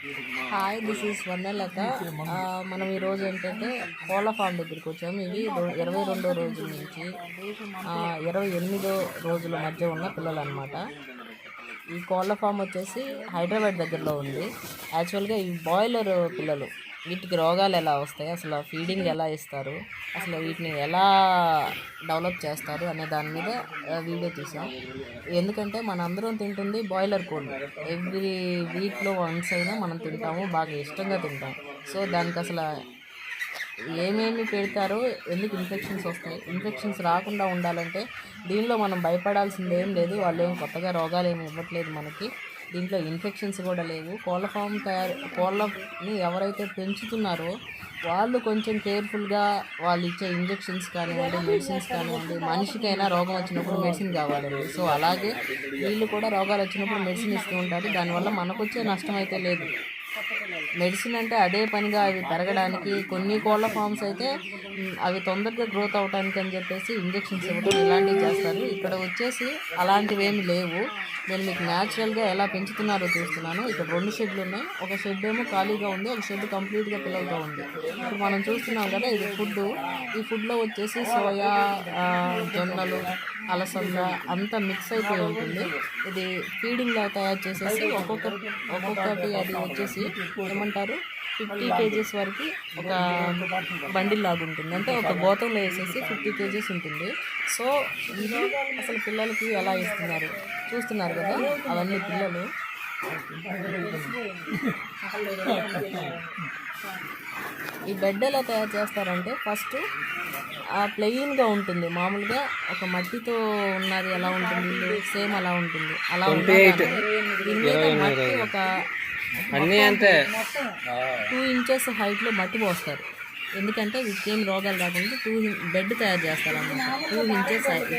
Hi, this is వన్నెలత. మనం ఈరోజు ఏంటంటే కోళ్ళ ఫామ్ దగ్గరికి వచ్చాము. ఇవి 22వ రోజు నుంచి 28వ రోజుల మధ్య ఉన్న పిల్లలు అనమాట. ఈ కోళ్ళ ఫామ్ వచ్చేసి హైదరాబాద్ దగ్గరలో ఉంది. యాక్చువల్గా ఈ బాయిలర్ పిల్లలు, వీటికి రోగాలు ఎలా వస్తాయి, అసలు ఫీడింగ్ ఎలా ఇస్తారు, అసలు వీటిని ఎలా డెవలప్ చేస్తారు అనే దాని మీద వీడియో తీసాం. ఎందుకంటే మనందరం తింటుంది బాయిలర్ కోళ్ళు. ఎవ్రీ వీక్లో వన్స్ అయినా మనం తింటాము, బాగా ఇష్టంగా తింటాం. సో దానికి అసలు ఏమేమి పెడతారో, ఎందుకు ఇన్ఫెక్షన్స్ వస్తాయి, ఇన్ఫెక్షన్స్ రాకుండా ఉండాలంటే దీనిలో మనం భయపడాల్సింది ఏం లేదు. వాళ్ళు ఏం కొత్తగా రోగాలు ఏమి ఇవ్వట్లేదు మనకి. దీంట్లో ఇన్ఫెక్షన్స్ కూడా లేవు. కోళ్ళని ఎవరైతే పెంచుతున్నారో వాళ్ళు కొంచెం కేర్ఫుల్గా వాళ్ళు ఇచ్చే ఇంజెక్షన్స్ కానివ్వండి, మెడిసిన్స్ కానివ్వండి, మనిషికైనా రోగం వచ్చినప్పుడు మెడిసిన్ కావాలండి. సో అలాగే వీళ్ళు కూడా రోగాలు వచ్చినప్పుడు మెడిసిన్ ఇస్తూ ఉంటారు. దానివల్ల మనకు వచ్చే నష్టం అయితే లేదు. మెడిసిన్ అంటే అదే పనిగా అవి పెరగడానికి, కొన్ని కోళ్ళ ఫామ్స్ అయితే అవి తొందరగా గ్రోత్ అవడానికి అని చెప్పేసి ఇంజెక్షన్స్ ఇవ్వడం ఇలాంటివి చేస్తారు. ఇక్కడ వచ్చేసి అలాంటివి ఏమి లేవు. నేను మీకు న్యాచురల్గా ఎలా పెంచుతున్నారో చూస్తున్నాను. ఇక్కడ 2 షెడ్లు ఉన్నాయి. ఒక షెడ్ ఏమో ఖాళీగా ఉంది, ఒక షెడ్ కంప్లీట్గా పిల్లలతో ఉంది. ఇప్పుడు మనం చూస్తున్నాం కదా, ఇది ఫుడ్. ఈ ఫుడ్లో వచ్చేసి సోయా, జొన్నలు, అలసంద అంతా మిక్స్ అయిపోయి ఉంటుంది. ఇది ఫీడింగ్లా తయారు చేసేసి ఒక్కొక్కటి అది వచ్చేసి ఏమంటారు 50 kgs వరకు ఒక బండిల్ లాగా ఉంటుంది. అంటే ఒక గోతంలో వేసేసి 50 kgs ఉంటుంది. సో ఇది అసలు పిల్లలకి ఎలా ఇస్తున్నారు చూస్తున్నారు కదా, అవన్నీ పిల్లలు. ఈ బెడ్ ఎలా తయారు చేస్తారంటే ఫస్ట్ ప్లెయిన్గా ఉంటుంది. మామూలుగా ఒక మట్టితో ఉన్నది ఎలా ఉంటుంది, సేమ్ అలా ఉంటుంది. అలా ఉంటుంది. దీని మీద మట్టి ఒక 2 inches హైట్లో మట్టి పోస్తారు. ఎందుకంటే వీటికి ఏం రోగాలు రాకుండా బెడ్ తయారు చేస్తారన్నమాట. 2 inches హైట్లో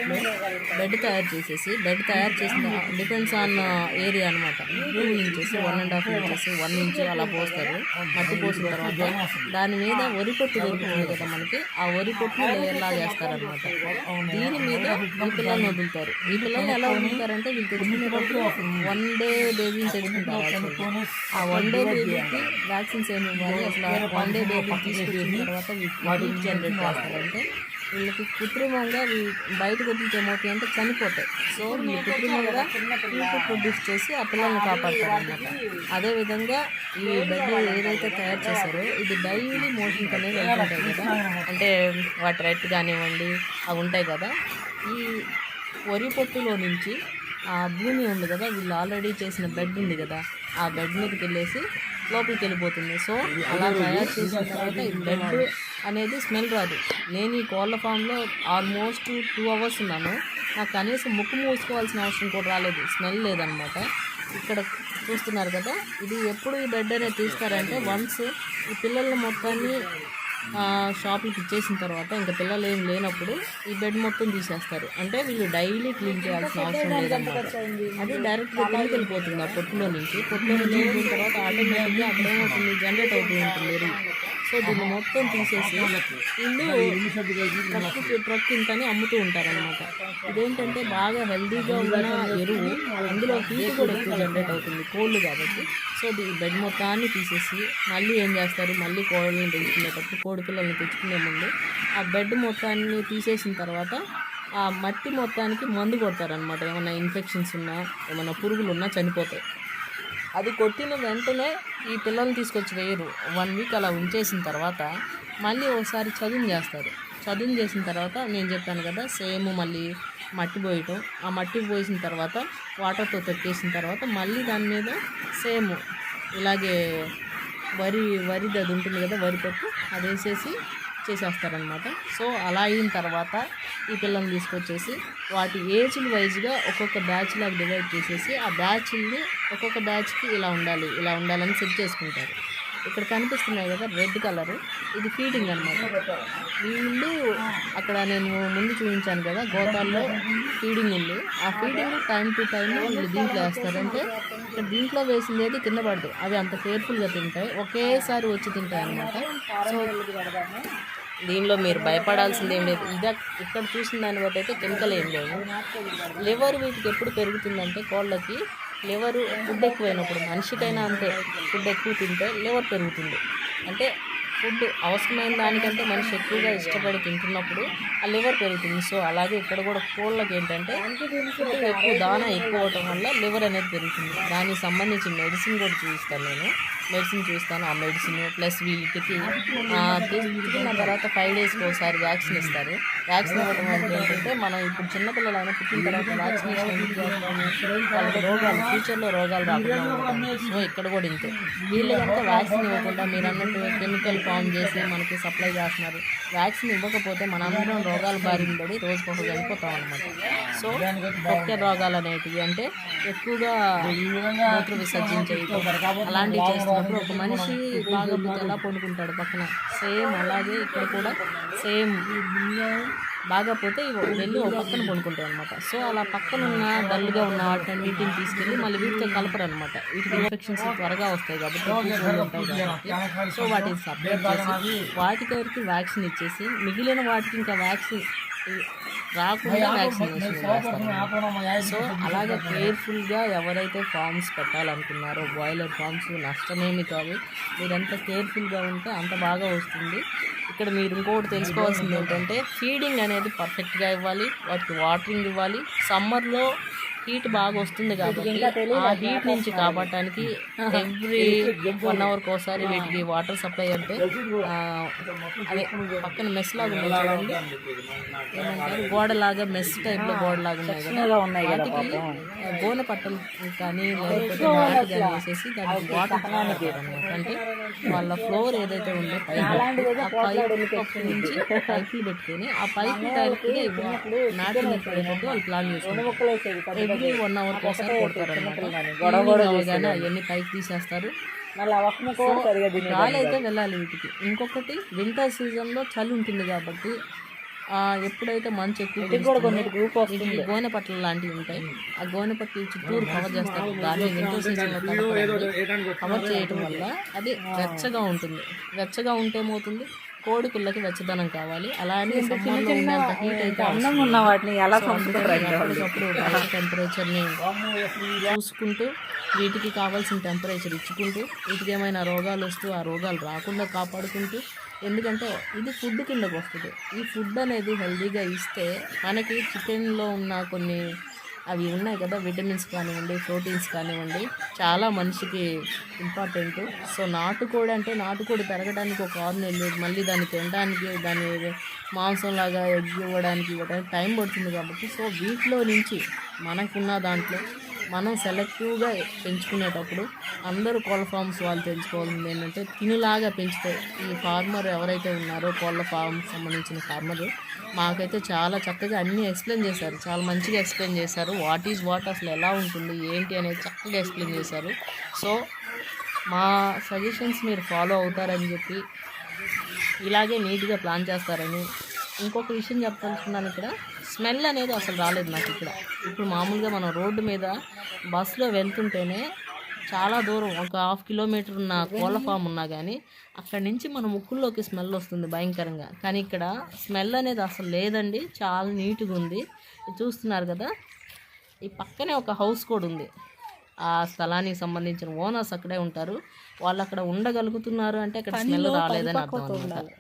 బెడ్ తయారు చేసేసి, బెడ్ తయారు చేసిన డిపెండ్స్ ఆన్ ఏరియా అనమాట. 2 inches, 1.5 inches, 1 inch అలా పోస్తారు. మట్టి పోసిన తర్వాత దాని మీద వరి పొట్టు దొరుకుతుంది కదా మనకి, ఆ వరి పొట్టును లేయర్లా చేస్తారనమాట. దీని మీద ఈ పిల్లల్ని వదులుతారు. ఈ పిల్లల్ని ఎలా వదులుతారంటే వీళ్ళు తెచ్చుకునేటప్పుడు 1 day బేబీని తెచ్చుకుంటారు. ఆ 1 day బేబీకి వ్యాక్సిన్స్ ఏమి ఇవ్వాలి, అసలు 1 day బేబీ తీసుకొచ్చిన తర్వాత వీటికి జనరేట్ చేస్తారంటే వీళ్ళకి కృత్రిమంగా బయటకు వదిలితే ఏమవుతాయి అంటే చనిపోతాయి. సో వీళ్ళు కృత్రిమంగా పీపు ప్రొడ్యూస్ చేసి ఆ పిల్లల్ని కాపాడతారు అన్నమాట. అదేవిధంగా ఈ బెడ్ ఏదైతే తయారు చేశారో ఇది డైలీ మోషన్కి అనేవి వెళ్తుంటాయి కదా, అంటే వాటి రెట్ కానివ్వండి అవి ఉంటాయి కదా. ఈ వరి పొట్టులో నుంచి ఆ భూమి ఉంది కదా, వీళ్ళు ఆల్రెడీ చేసిన బెడ్ ఉంది కదా, ఆ బెడ్ మీదకి వెళ్ళేసి లోపలికి వెళ్ళిపోతుంది. సో అలా తయారు చేసిన తర్వాత ఈ బెడ్ అనేది స్మెల్ రాదు. నేను ఈ కోళ్ళ ఫామ్లో ఆల్మోస్ట్ 2 hours ఉన్నాను. నాకు కనీసం ముక్కు మూసుకోవాల్సిన అవసరం కూడా రాలేదు, స్మెల్ లేదనమాట. ఇక్కడ చూస్తున్నారు కదా, ఇది ఎప్పుడు ఈ బెడ్ అనేది తీస్తారంటే వన్స్ ఈ పిల్లల మొత్తాన్ని షాపులకి ఇచ్చేసిన తర్వాత, ఇంకా పిల్లలు ఏం లేనప్పుడు ఈ బెడ్ మొత్తం తీసేస్తారు. అంటే వీళ్ళు డైలీ క్లీన్ చేయాల్సిన అవసరం లేదన్నమాట. అది డైరెక్ట్గా కిందకి వెళ్ళిపోతుంది ఆ పొట్టులో నుంచి వెళ్ళిన తర్వాత ఆటోమేటిక్గా అక్కడ ఏమవుతుంది, జనరేట్ అవుతూ ఉంటుంది. సో దీన్ని మొత్తం తీసేసి వీళ్ళు ట్రక్ ఇంతని అమ్ముతూ ఉంటారనమాట. ఇదేంటంటే బాగా హెల్దీగా ఉన్న ఎరువు, అందులో హీట్ కూడా ఎక్కువ జనరేట్ అవుతుంది కోళ్ళు కాబట్టి. సో ఈ బెడ్ మొత్తాన్ని తీసేసి మళ్ళీ ఏం చేస్తారు, మళ్ళీ కోళ్ళని తెచ్చుకునేటప్పుడు, కోడి పిల్లల్ని తెచ్చుకునే ముందు ఆ బెడ్ మొత్తాన్ని తీసేసిన తర్వాత ఆ మట్టి మొత్తానికి మందు కొడతారనమాట. ఏమైనా ఇన్ఫెక్షన్స్ ఉన్నా, ఏమైనా పురుగులు ఉన్నా చనిపోతాయి. అది కొట్టిన వెంటనే ఈ పిల్లల్ని తీసుకొచ్చి వేయరు. 1 week అలా ఉంచేసిన తర్వాత మళ్ళీ ఒకసారి చదును చేస్తారు. చదును చేసిన తర్వాత నేను చెప్పాను కదా, సేమ్ మళ్ళీ మట్టి పోయటం. ఆ మట్టి పోసిన తర్వాత వాటర్తో తొక్కేసిన తర్వాత మళ్ళీ దాని మీద సేమ్ ఇలాగే వరిది అది ఉంటుంది కదా, వరి పప్పు అది వేసేసి చేసేస్తారనమాట. సో అలా అయిన తర్వాత ఈ పిల్లల్ని తీసుకొచ్చేసి వాటి ఏజ్ల వైజ్గా ఒక్కొక్క బ్యాచ్ లాగా డివైడ్ చేసేసి ఆ బ్యాచ్ని ఒక్కొక్క బ్యాచ్కి ఇలా ఉండాలని సెట్ చేసుకుంటారు. ఇక్కడ కనిపిస్తున్నాయి కదా రెడ్ కలరు, ఇది ఫీడింగ్ అనమాట. వీళ్ళు అక్కడ నేను ముందు చూపించాను కదా గోతాల్లో ఫీడింగ్ ఉంది. ఆ ఫీడింగ్ టైం టు టైం వీళ్ళు దీంట్లో వేస్తారంటే ఇక్కడ దీంట్లో వేసింది ఏది కింద పడదు. అవి అంత కేర్ఫుల్గా తింటాయి, ఒకేసారి వచ్చి తింటాయి అనమాట. సో దీనిలో మీరు భయపడాల్సింది ఏం లేదు. ఇక్కడ చూసిన దాన్ని బట్టి అయితే కెమికల్ ఏం లేవు. లివర్ వీటికి ఎప్పుడు పెరుగుతుందంటే కోళ్ళకి లివర్ ఫుడ్ ఎక్కువైనప్పుడు మనిషికైనా అంతే, ఫుడ్ ఎక్కువ తింటే లివర్ పెరుగుతుంది. అంటే ఫుడ్ అవసరమైన దానికంటే మనిషి ఎక్కువగా ఇష్టపడి తింటున్నప్పుడు ఆ లివర్ పెరుగుతుంది. సో అలాగే ఇక్కడ కూడా కోళ్ళకి ఏంటంటే ఫుడ్ ఎక్కువ దానా ఎక్కువ అవటం వల్ల లివర్ అనేది పెరుగుతుంది. దానికి సంబంధించి మెడిసిన్ కూడా చూపిస్తాను నేను, చూపిస్తాను. ఆ మెడిసిన్ ప్లస్ వీటికి తీసుకున్న తర్వాత 5 డేస్కి ఒకసారి వ్యాక్సిన్ ఇస్తారు. వ్యాక్సిన్ ఇవ్వడం అంటే ఏంటంటే మనం ఇప్పుడు చిన్నపిల్లలైనా పుట్టిన తర్వాత వ్యాక్సినేషన్ ఎందుకు చేస్తాము, వాళ్ళకి రోగాలు ఫ్యూచర్లో రోగాలు రాకుండా ఉంటాయి. సో ఇక్కడ కూడా ఇంతే, వీళ్ళు కనుక వ్యాక్సిన్ ఇవ్వకుండా మీరు అన్నట్టు కెమికల్ ఫామ్ చేసి మనకి సప్లై చేస్తున్నారు. వ్యాక్సిన్ ఇవ్వకపోతే మనందరం రోగాల బారిన పడి రోజుకొక చనిపోతాం అనమాట. సో ముఖ్య రోగాలు అనేటివి అంటే ఎక్కువగా మూత్ర విసర్జించేవి అలాంటివి చేస్తున్నప్పుడు ఒక మనిషి బాగోపోతే ఎలా పండుకుంటాడు పక్కన, సేమ్ అలాగే ఇక్కడ కూడా సేమ్ బాగపోతే వెళ్ళి ఒక పక్కన పండుకుంటాయి అనమాట. సో అలా పక్కన ఉన్న డల్గా ఉన్న వాటిని తీసుకెళ్ళి మళ్ళీ వీటితో కలపరు అనమాట. వీటికి ఇన్ఫెక్షన్స్ త్వరగా వస్తాయి కాబట్టి ఉంటాయి కాబట్టి సో వాటిని సపరేట్ చేసి వాటికి వ్యాక్సిన్ ఇచ్చేసి మిగిలిన వాటికి ఇంకా వ్యాక్సిన్ రాకుండా వ్యాక్సినేషన్ చేస్తారు. సో అలాగే కేర్ఫుల్గా ఎవరైతే ఫార్మ్స్ పెట్టాలనుకున్నారో బాయిలర్ ఫార్మ్స్ నష్టమేమి కాదు, మీరు ఎంత కేర్ఫుల్గా ఉంటే అంత బాగా వస్తుంది. ఇక్కడ మీరు ఇంకొకటి తెలుసుకోవాల్సింది ఏంటంటే ఫీడింగ్ అనేది పర్ఫెక్ట్గా ఇవ్వాలి, వాటికి వాటరింగ్ ఇవ్వాలి. సమ్మర్లో హీట్ బాగా వస్తుంది కాబట్టి ఆ హీట్ నుంచి కాపాడటానికి ఎవ్రీ 1 అవర్కి ఒకసారి వీటికి వాటర్ సప్లై అంటే అదే పక్కన మెస్ లాగా ఉన్నాయి చూడండి, ఏమంటారు గోడలాగా మెస్ టైప్లో గోడలాగా ఉన్నాయి కదా, వాటికి గోనె పట్టలు కానీ లేకపోతే వాటర్ కానీ వేసేసి దానికి వాటర్ అనమాట. అంటే వాళ్ళ ఫ్లోర్ ఏదైతే ఉందో పైప్ నుంచి పైపులు పెట్టుకొని ఆ పైపు డైరెక్ట్గా నాటి పడేటట్టు వాళ్ళు ప్లాన్ చేసుకుంటారు. ఎవ్రీ 1 అవర్కి ఒకసారి కొడతారనమాట. అవగానే అవన్నీ పైకి తీసేస్తారు. గాలి అయితే వెళ్ళాలి వీటికి. ఇంకొకటి వింటర్ సీజన్లో చలి ఉంటుంది కాబట్టి ఎప్పుడైతే మంచు ఎక్కువ గోనె పట్టలు లాంటివి ఉంటాయి, ఆ గోనె పట్టలు చుట్టూరు కవర్ చేస్తారు. దాన్ని వింటర్ సీజన్లో కవర్ చేయటం వల్ల అది వెచ్చగా ఉంటుంది. వెచ్చగా ఉంటే ఏమవుతుంది, కోడి పిల్లకి వెచ్చదనం కావాలి. అలానే సమ్మర్లో ఉన్నంత హీట్ అయితే అప్పటికప్పుడు బయట టెంపరేచర్ని చూసుకుంటూ వీటికి కావాల్సిన టెంపరేచర్ ఇచ్చుకుంటూ వీటికి ఏమైనా రోగాలు వస్తూ ఆ రోగాలు రాకుండా కాపాడుకుంటూ, ఎందుకంటే ఇది ఫుడ్ కిందకు వస్తుంది. ఈ ఫుడ్ అనేది హెల్తీగా ఇస్తే మనకి చికెన్లో ఉన్న కొన్ని అవి ఉన్నాయి కదా, విటమిన్స్ కానివ్వండి, ప్రోటీన్స్ కానివ్వండి, చాలా మనిషికి ఇంపార్టెంట్. సో నాటుకోడి అంటే నాటుకోడి పెరగడానికి ఒక 6 నెలలు, మళ్ళీ దాన్ని తినడానికి దాని మాంసంలాగా ఎగ్ ఇవ్వడానికి టైం పడుతుంది కాబట్టి సో వీటిలో నుంచి మనకున్న దాంట్లో మనం సెలెక్టివ్గా పెంచుకునేటప్పుడు అందరూ కోళ్ళ ఫార్మ్స్ వాళ్ళు తెలుసుకోవాల్సింది ఏంటంటే తినులాగా పెంచితే ఈ ఫార్మర్ ఎవరైతే ఉన్నారో కోళ్ళ ఫార్మ్ సంబంధించిన ఫార్మరు మాకైతే చాలా చక్కగా అన్నీ ఎక్స్ప్లెయిన్ చేశారు, చాలా మంచిగా ఎక్స్ప్లెయిన్ చేశారు. వాట్ ఈజ్ వాట్ అసలు ఎలా ఉంటుంది ఏంటి అనేది చక్కగా ఎక్స్ప్లెయిన్ చేశారు. సో మా సజెషన్స్ మీరు ఫాలో అవుతారని చెప్పి ఇలాగే నీట్గా ప్లాన్ చేస్తారని. ఇంకొక విషయం చెప్పాల్సుకున్నాను, ఇక్కడ స్మెల్ అనేది అసలు రాలేదు నాకు ఇక్కడ. ఇప్పుడు మామూలుగా మనం రోడ్డు మీద బస్సులో వెళ్తుంటేనే చాలా దూరం ఒక 1/2 కిలోమీటర్ ఉన్న కోళ్ళ ఫామ్ ఉన్నా కానీ అక్కడి నుంచి మన ముక్కుల్లోకి స్మెల్ వస్తుంది భయంకరంగా. కానీ ఇక్కడ స్మెల్ అనేది అసలు లేదండి, చాలా నీట్గా ఉంది. చూస్తున్నారు కదా, ఈ పక్కనే ఒక హౌస్ కూడా ఉంది. ఆ స్థలానికి సంబంధించిన ఓనర్స్ అక్కడే ఉంటారు. వాళ్ళు అక్కడ ఉండగలుగుతున్నారు అంటే అక్కడ స్మెల్ రాలేదని అర్థం అనమాట.